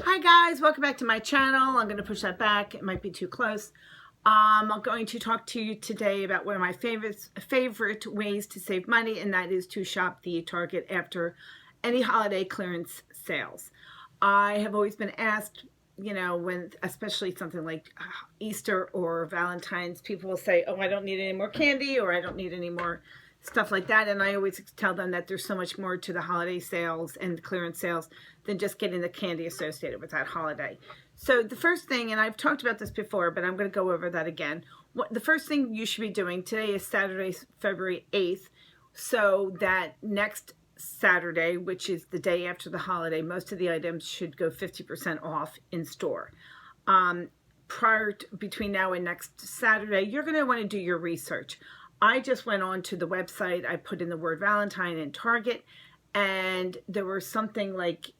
Hi guys, welcome back to my channel. I'm going to push that back. It might be too close. I'm going to talk to you today about one of my favorite ways to save money, and that is to shop the Target after any holiday clearance sales. I have always been asked, when especially something like Easter or Valentine's, people will say, oh, I don't need any more candy, or I don't need any more stuff like that. And I always tell them that there's so much more to the holiday sales and clearance sales than just getting the candy associated with that holiday. So the first thing, and I've talked about this before, but I'm going to go over that again. The first thing you should be doing, today is Saturday, February 8th, so that next Saturday, which is the day after the holiday, most of the items should go 50% off in store. Between now and next Saturday, you're going to want to do your research. I just went on to the website, I put in the word Valentine in Target, and there were something like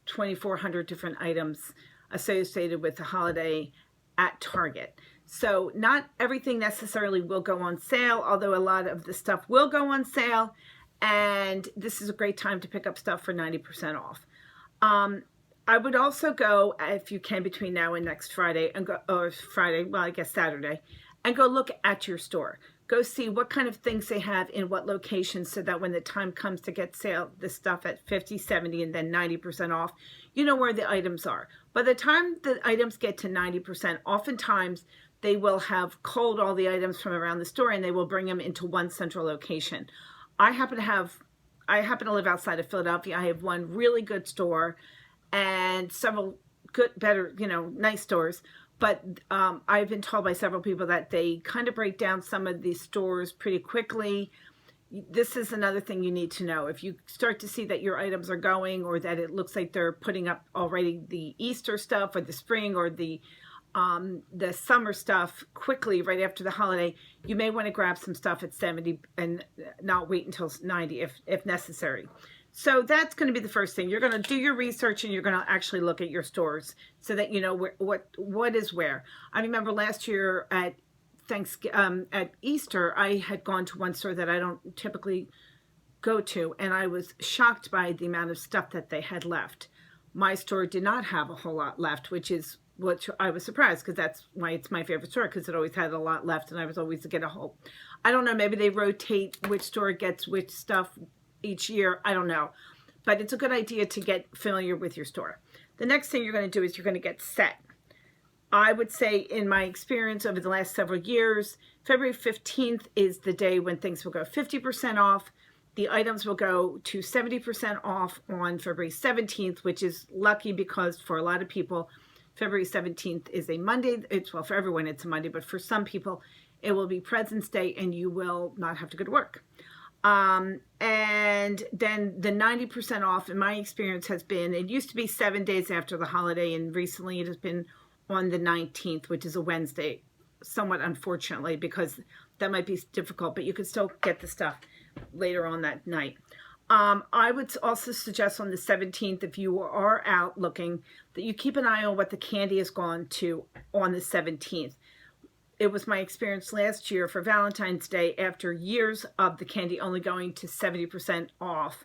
2,400 different items associated with the holiday at Target. So not everything necessarily will go on sale, although a lot of the stuff will go on sale, and this is a great time to pick up stuff for 90% off. I would also go, if you can, between now and next Friday, Saturday, and go look at your store. Go see what kind of things they have in what locations, so that when the time comes to get the stuff at 50, 70, and then 90% off, you know where the items are. By the time the items get to 90%, oftentimes they will have culled all the items from around the store and they will bring them into one central location. I happen to live outside of Philadelphia. I have one really good store and several nice stores. But I've been told by several people that they kind of break down some of these stores pretty quickly. This is another thing you need to know. If you start to see that your items are going, or that it looks like they're putting up already the Easter stuff or the spring or the summer stuff quickly right after the holiday, you may want to grab some stuff at 70 and not wait until 90 if necessary. So that's going to be the first thing. You're going to do your research and you're going to actually look at your stores so that you know what is where. I remember last year at Easter, I had gone to one store that I don't typically go to, and I was shocked by the amount of stuff that they had left. My store did not have a whole lot left, which is what I was surprised, because that's why it's my favorite store, because it always had a lot left and I was always to get a whole. I don't know, maybe they rotate which store gets which stuff each year. I don't know, but it's a good idea to get familiar with your store. The next thing you're going to do is you're going to get set. I would say, in my experience over the last several years, February 15th is the day when things will go 50% off. The items will go to 70% off on February 17th, which is lucky because for a lot of people, February 17th is a Monday. Well, for everyone it's a Monday, but for some people it will be President's Day and you will not have to go to work. And then the 90% off, in my experience, has been, it used to be 7 days after the holiday, and recently it has been on the 19th, which is a Wednesday, somewhat unfortunately, because that might be difficult, but you can still get the stuff later on that night. I would also suggest on the 17th, if you are out looking, that you keep an eye on what the candy has gone to on the 17th. It was my experience last year for Valentine's Day, after years of the candy only going to 70% off,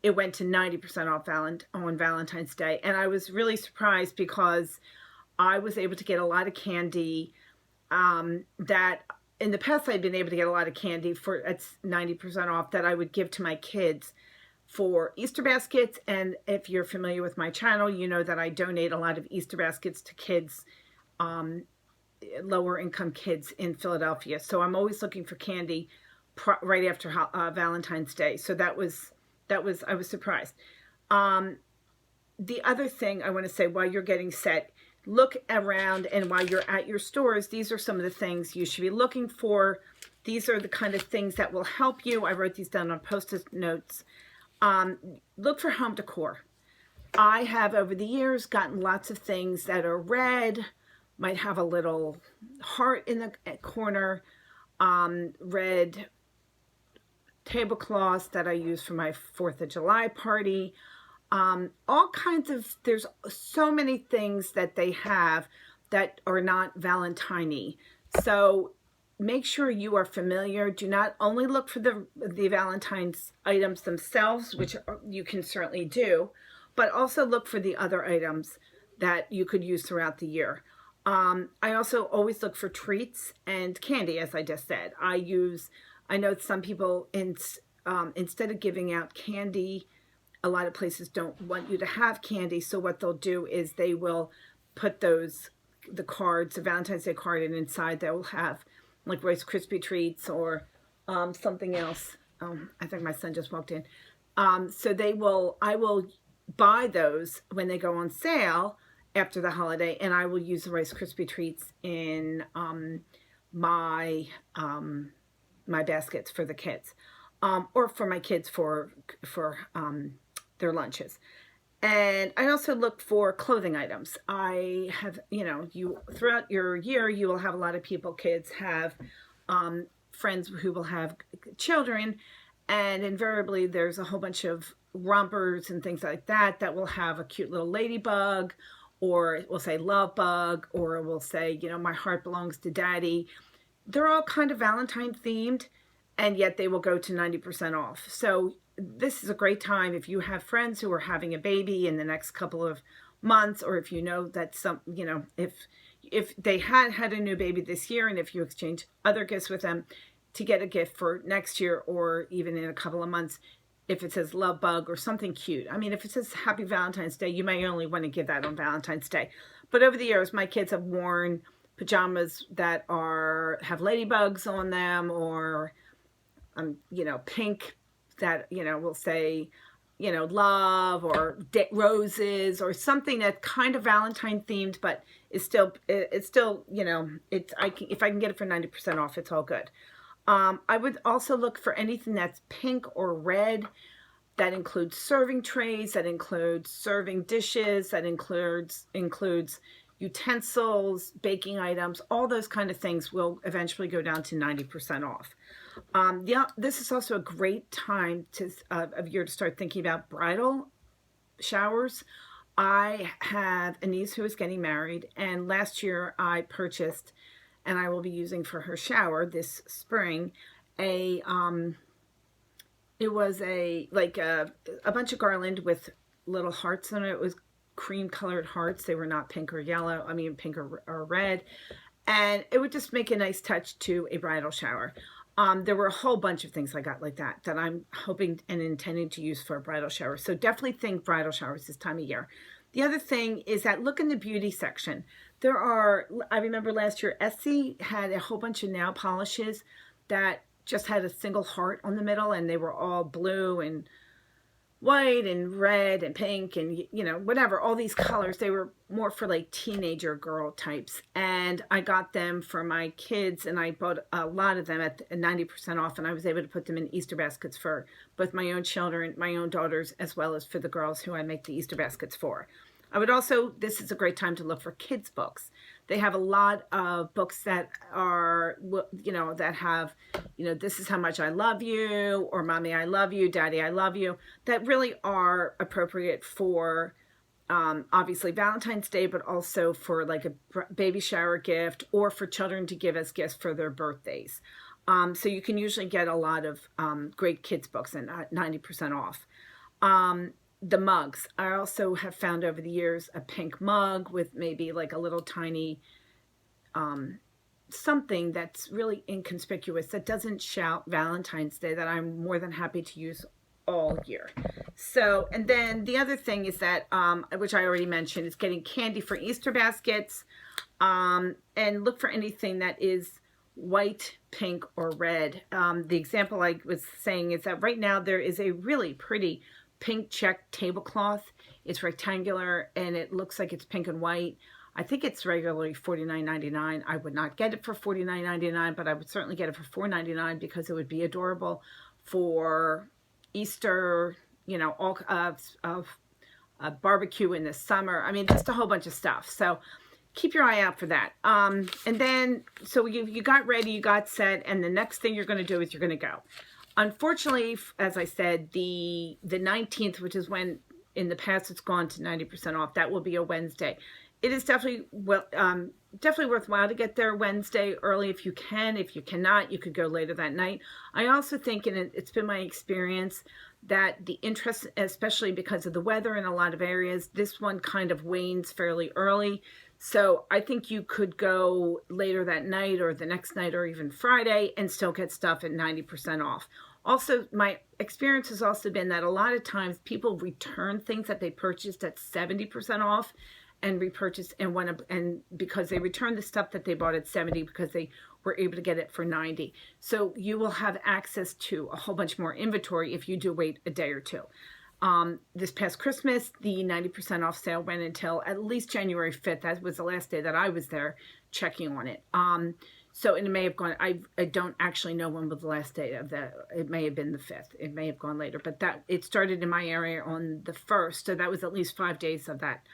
it went to 90% off on Valentine's Day. And I was really surprised because I was able to get a lot of candy that in the past I'd been able to get a lot of candy for 90% off that I would give to my kids for Easter baskets. And if you're familiar with my channel, you know that I donate a lot of Easter baskets to kids, lower income kids in Philadelphia. So I'm always looking for candy right after Valentine's Day. So I was surprised. The other thing I want to say, while you're getting set, look around, and while you're at your stores, these are some of the things you should be looking for. These are the kind of things that will help you. I wrote these down on Post-it notes. Look for home decor. I have over the years gotten lots of things that are red, might have a little heart in the corner, red tablecloths that I use for my 4th of July party. All kinds of, there's so many things that they have that are not Valentine-y. So make sure you are familiar. Do not only look for the Valentine's items themselves, which you can certainly do, but also look for the other items that you could use throughout the year. I also always look for treats and candy, as I just said. I know some people, instead of giving out candy, a lot of places don't want you to have candy. So what they'll do is they will put the cards, the Valentine's Day card, and inside they will have like Rice Krispie treats or something else. I think my son just walked in. I will buy those when they go on sale after the holiday, and I will use the Rice Krispie treats in my my baskets for the kids, or for my kids for their lunches. And I also look for clothing items. I have, you throughout your year, you will have a lot of people, kids have friends who will have children, and invariably there's a whole bunch of rompers and things like that that will have a cute little ladybug, or it will say love bug, or it will say, my heart belongs to daddy. They're all kind of Valentine themed, and yet they will go to 90% off. So this is a great time if you have friends who are having a baby in the next couple of months, or if you know that if they had a new baby this year, and if you exchange other gifts with them, to get a gift for next year or even in a couple of months, if it says love bug or something cute. I mean, if it says happy Valentine's Day, you may only want to give that on Valentine's Day. But over the years, my kids have worn pajamas that have ladybugs on them, or pink that will say love, or roses, or something that's kind of Valentine themed, but it's still if I can get it for 90% off, it's all good. I would also look for anything that's pink or red. That includes serving trays, that includes serving dishes, that includes utensils, baking items. All those kind of things will eventually go down to 90% off. This is also a great time of year to start thinking about bridal showers. I have a niece who is getting married, and last year I purchased, and I will be using for her shower this spring, it was a bunch of garland with little hearts on it. It was cream colored hearts. They were not pink or yellow. I mean, pink or red. And it would just make a nice touch to a bridal shower. There were a whole bunch of things I got like that I'm hoping and intending to use for a bridal shower. So definitely think bridal showers this time of year. The other thing is that look in the beauty section. I remember last year, Etsy had a whole bunch of nail polishes that just had a single heart on the middle, and they were all blue and white and red and pink and whatever, all these colors. They were more for like teenager girl types, and I got them for my kids, and I bought a lot of them at 90% off, and I was able to put them in Easter baskets for both my own children, my own daughters, as well as for the girls who I make the Easter baskets for. This is a great time to look for kids books. They have a lot of books that are, that have, this is how much I love you, or mommy, I love you, daddy, I love you, that really are appropriate for, obviously Valentine's Day, but also for like a baby shower gift, or for children to give as gifts for their birthdays. So you can usually get a lot of great kids books at 90% off. The mugs. I also have found over the years a pink mug with maybe like a little tiny something that's really inconspicuous, that doesn't shout Valentine's Day, that I'm more than happy to use all year. So, and then the other thing is that, which I already mentioned, is getting candy for Easter baskets, and look for anything that is white, pink, or red. The example I was saying is that right now there is a really pretty pink check tablecloth. It's rectangular and it looks like it's pink and white. I think it's regularly $49.99. I would not get it for $49.99, but I would certainly get it for $4.99 because it would be adorable for Easter, all barbecue in the summer. I mean, just a whole bunch of stuff. So keep your eye out for that. And then, so you got ready, you got set, and the next thing you're going to do is you're going to go. Unfortunately, as I said, the 19th, which is when in the past it's gone to 90% off. That will be a Wednesday. It is definitely definitely worthwhile to get there Wednesday early if you can. If you cannot, you could go later that night. I also think, and it's been my experience, that the interest, especially because of the weather in a lot of areas, this one kind of wanes fairly early. So I think you could go later that night or the next night or even Friday and still get stuff at 90% off. Also, my experience has also been that a lot of times people return things that they purchased at 70% off and repurchase and because they returned the stuff that they bought at 70 because they were able to get it for 90. So you will have access to a whole bunch more inventory if you do wait a day or two. This past Christmas, the 90% off sale went until at least January 5th. That was the last day that I was there checking on it. So it may have gone, I don't actually know when was the last day of that. It may have been the 5th. It may have gone later, but it started in my area on the 1st. So that was at least 5 days of that.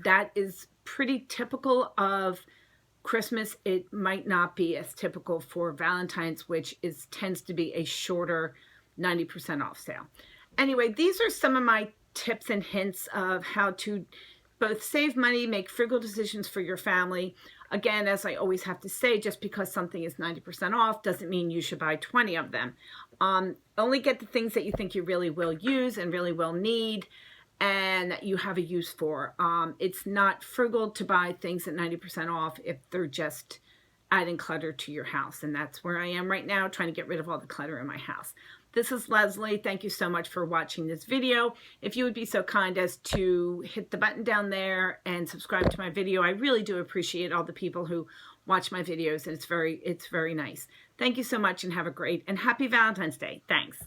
That is pretty typical of Christmas. It might not be as typical for Valentine's, which tends to be a shorter 90% off sale. Anyway, these are some of my tips and hints of how to both save money, make frugal decisions for your family. Again, as I always have to say, just because something is 90% off doesn't mean you should buy 20 of them. Only get the things that you think you really will use and really will need and that you have a use for. It's not frugal to buy things at 90% off if they're just adding clutter to your house. And that's where I am right now, trying to get rid of all the clutter in my house. This is Leslie. Thank you so much for watching this video. If you would be so kind as to hit the button down there and subscribe to my video, I really do appreciate all the people who watch my videos, and it's very nice. Thank you so much and have a great and happy Valentine's Day. Thanks.